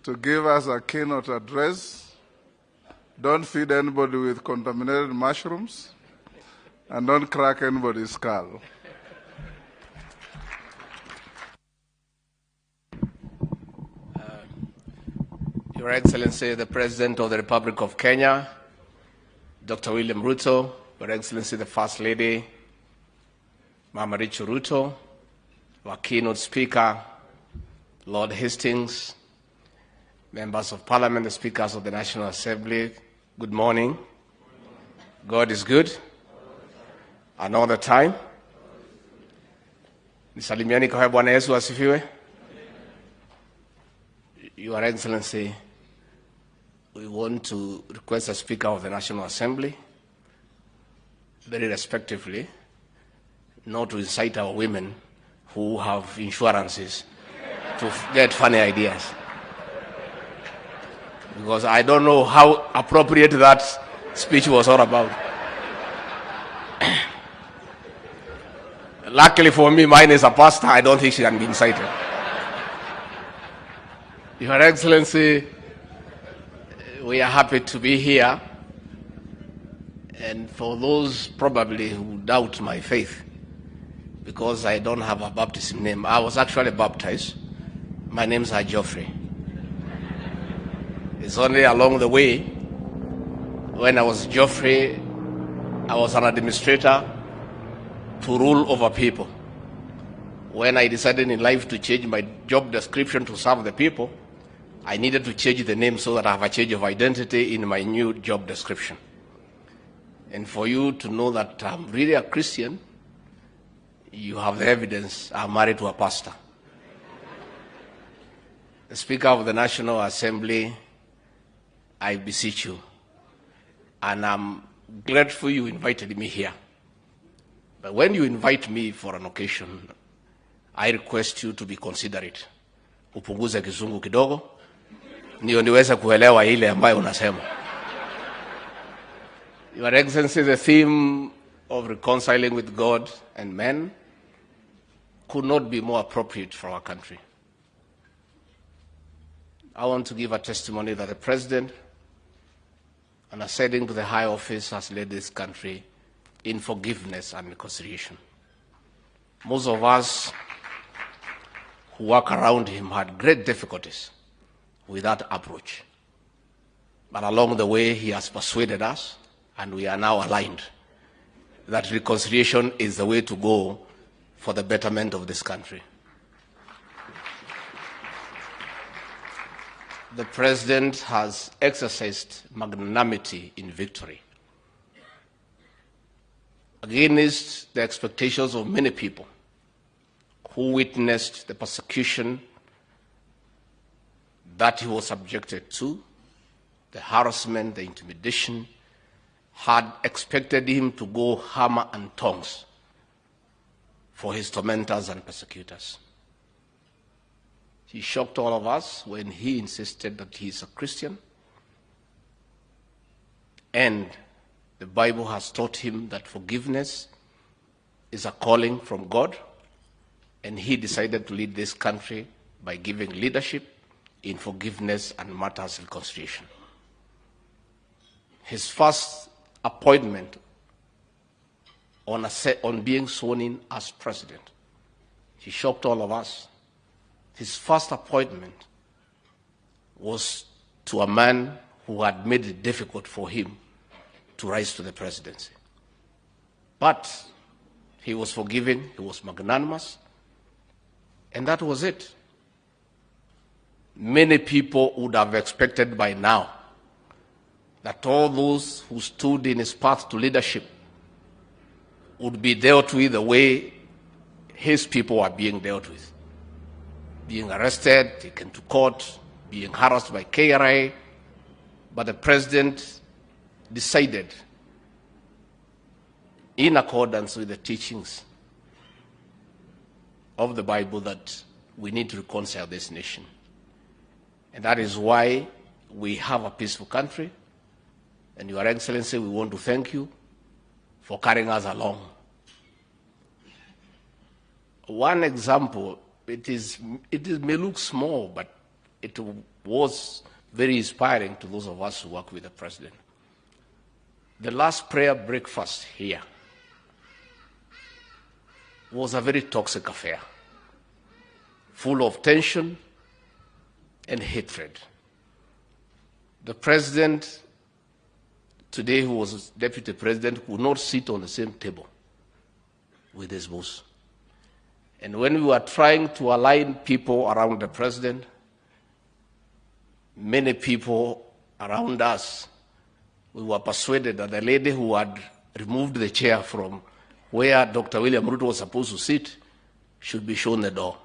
to give us a keynote address. Don't feed anybody with contaminated mushrooms, and don't crack anybody's skull. Your Excellency, the President of the Republic of Kenya, Dr. William Ruto, Your Excellency, the First Lady, Mama Richu Ruto, our keynote speaker, Lord Hastings, members of Parliament, the speakers of the National Assembly, good morning. God is good. Another time. Nisalimiani kwa Bwana Yesu asifiwe. Your Excellency, we want to request the Speaker of the National Assembly, very respectively, not to incite our women who have insurances to get funny ideas. Because I don't know how appropriate that speech was all about. Luckily for me, mine is a pastor. I don't think she can be incited. Your Excellency, we are happy to be here. And for those probably who doubt my faith, because I don't have a baptism name, I was actually baptized. My name's Geoffrey. It's only along the way, when I was Geoffrey, I was an administrator to rule over people. When I decided in life to change my job description to serve the people, I needed to change the name so that I have a change of identity in my new job description. And for you to know that I'm really a Christian, you have the evidence. I'm married to a pastor. The Speaker of the National Assembly, I beseech you, and I'm grateful you invited me here. But when you invite me for an occasion, I request you to be considerate. Upunguze kizungu kidogo, ndio niweze kuelewa ile ambayo unasema. Your Excellency, the theme of reconciling with God and men could not be more appropriate for our country. I want to give a testimony that the President, and ascending to the high office, has led this country in forgiveness and reconciliation. Most of us who work around him had great difficulties with that approach. But along the way, he has persuaded us, and we are now aligned, that reconciliation is the way to go for the betterment of this country. The President has exercised magnanimity in victory against the expectations of many people who witnessed the persecution that he was subjected to, the harassment, the intimidation, had expected him to go hammer and tongs for his tormentors and persecutors. He shocked all of us when he insisted that he is a Christian, and the Bible has taught him that forgiveness is a calling from God, and he decided to lead this country by giving leadership in forgiveness and matters of reconciliation. His first appointment on being sworn in as president, he shocked all of us. His first appointment was to a man who had made it difficult for him to rise to the presidency. But he was forgiving, he was magnanimous, and that was it. Many people would have expected by now that all those who stood in his path to leadership would be dealt with the way his people are being dealt with. Being arrested, taken to court, being harassed by KRA, but the president decided, in accordance with the teachings of the Bible, that we need to reconcile this nation. And that is why we have a peaceful country. And Your Excellency, we want to thank you for carrying us along. One example, it may look small, but it was very inspiring to those of us who work with the president. The last prayer breakfast here was a very toxic affair, full of tension and hatred. The president today, who was deputy president, would not sit on the same table with his boss. And when we were trying to align people around the president, many people around us, we were persuaded that the lady who had removed the chair from where Dr. William RUTO was supposed to sit should be shown the door.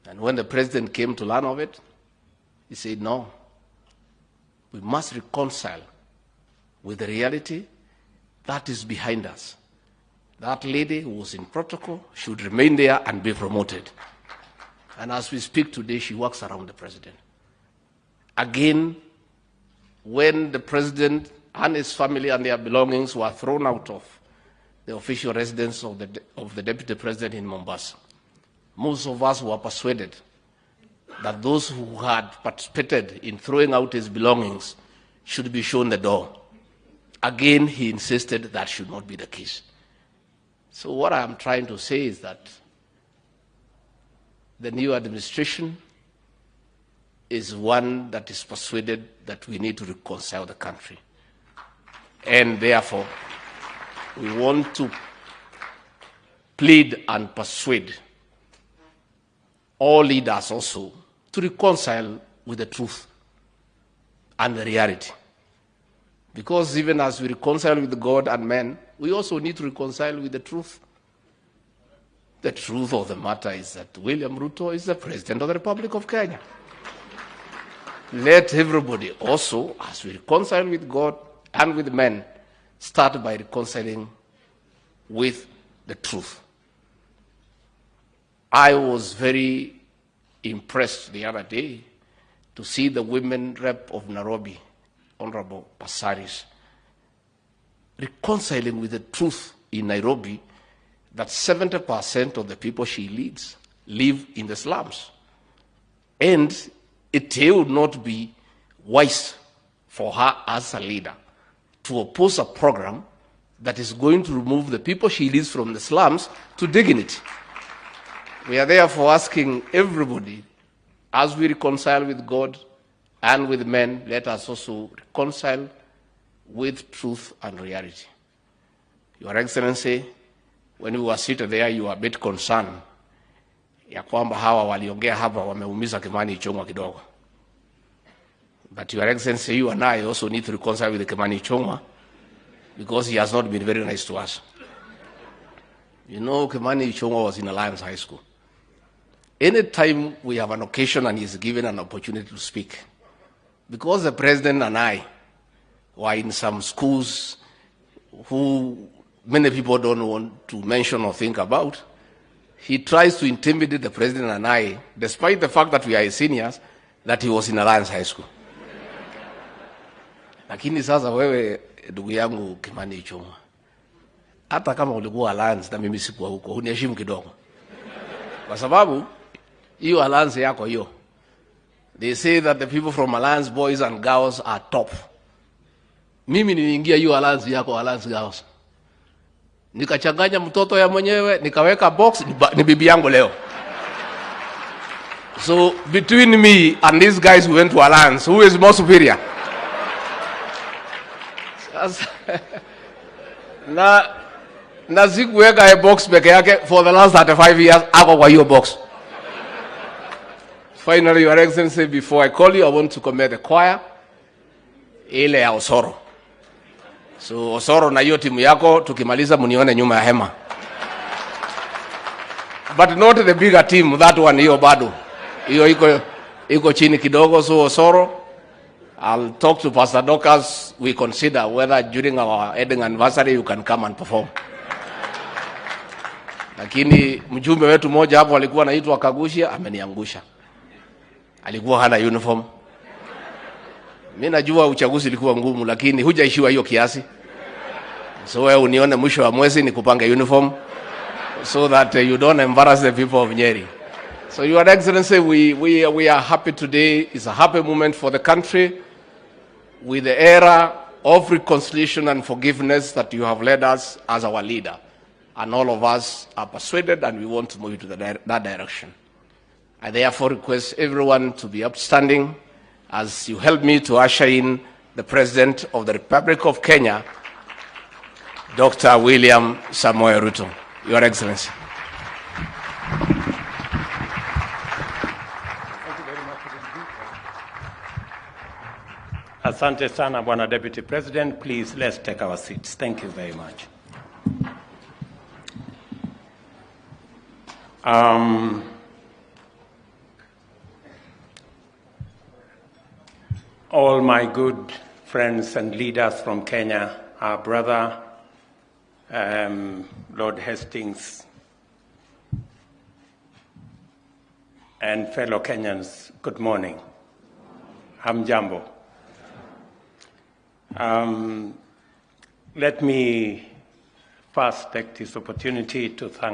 And when the president came to learn of it, he said, no, we must reconcile with the reality that is behind us. That lady who was in protocol should remain there and be promoted. And as we speak today, she works around the president. Again, when the president and his family and their belongings were thrown out of the official residence of the deputy president in Mombasa, most of us were persuaded that those who had participated in throwing out his belongings should be shown the door. Again, he insisted that should not be the case. So what I'm trying to say is that the new administration is one that is persuaded that we need to reconcile the country. And therefore, we want to plead and persuade all leaders also to reconcile with the truth and the reality. Because even as we reconcile with God and men, we also need to reconcile with the truth. The truth of the matter is that William RUTO is the President of the Republic of Kenya. Let everybody also, as we reconcile with God and with men, start by reconciling with the truth. I was very impressed the other day to see the women rep of Nairobi, Honorable Pasaris, reconciling with the truth in Nairobi that 70% of the people she leads live in the slums. And it would not be wise for her as a leader to oppose a program that is going to remove the people she leads from the slums to dignity. We are therefore asking everybody, as we reconcile with God and with men, let us also reconcile with truth and reality. Your Excellency, when we were seated there, you were a bit concerned ya kwamba hawa waliongea hapa wameumiza Kimani Ichung'wa kidogo. But Your Excellency, you and I also need to reconcile with Kimani Ichung'wa because he has not been very nice to us. You know, Kimani Ichung'wa was in Alliance High School. Anytime we have an occasion and he's given an opportunity to speak, because the president and I were in some schools who many people don't want to mention or think about, he tries to intimidate the president and I, despite the fact that we are seniors, that he was in Alliance High School. Lakini sasa wewe ndugu yangu Kimani Ichung'wa, hata kama ulikuwa Alliance na mimi sikuwa huko, uniheshimu kidogo. Kwa sababu hiyo Alliance yako hiyo, they say that the people from Alliance boys and girls are top. Mimi niliingia hiyo Alliance yako, Alliance girls, nikachanganya mtoto ya mwenyewe, nikaweka box, ni bibi yangu leo. So between me and these guys who went to Alliance, who is more superior? na sikuweka a box peke yake for the last 35 years, ako kwa hiyo box. Finally, Your Excellency, before I call you, I want to commend the choir ile ya Osoro. So Osoro na hiyo timu yako, tukimaliza munione nyuma ya hema. But not the bigger team, that one hiyo bado. Hiyo iko chini kidogo. So Osoro, I'll talk to Pastor Docas. We consider whether during our wedding anniversary you can come and perform. Lakini mjumbe wetu moja hapo alikuwa anaitwa Kagushia, ameniangusha. Alikuwa hana uniform. Mimi najua uchaguzi ulikuwa ngumu, lakini hujaishiwa hiyo kiasi. So wewe unione mwisho wa mwezi nikupange uniform so that you don't embarrass the people of Nyeri. So, Your Excellency, we are happy today. It's a happy moment for the country with the era of reconciliation and forgiveness that you have led us as our leader. And all of us are persuaded and we want to move into that direction. I therefore request everyone to be upstanding as you help me to usher in the President of the Republic of Kenya, Dr. William Samoei Ruto. Your Excellency. Asante sana, Bwana Deputy President. Please, let's take our seats. Thank you very much. All my good friends and leaders from Kenya, our brother, Lord Hastings, and fellow Kenyans, good morning. Hamjambo. Let me first take this opportunity to thank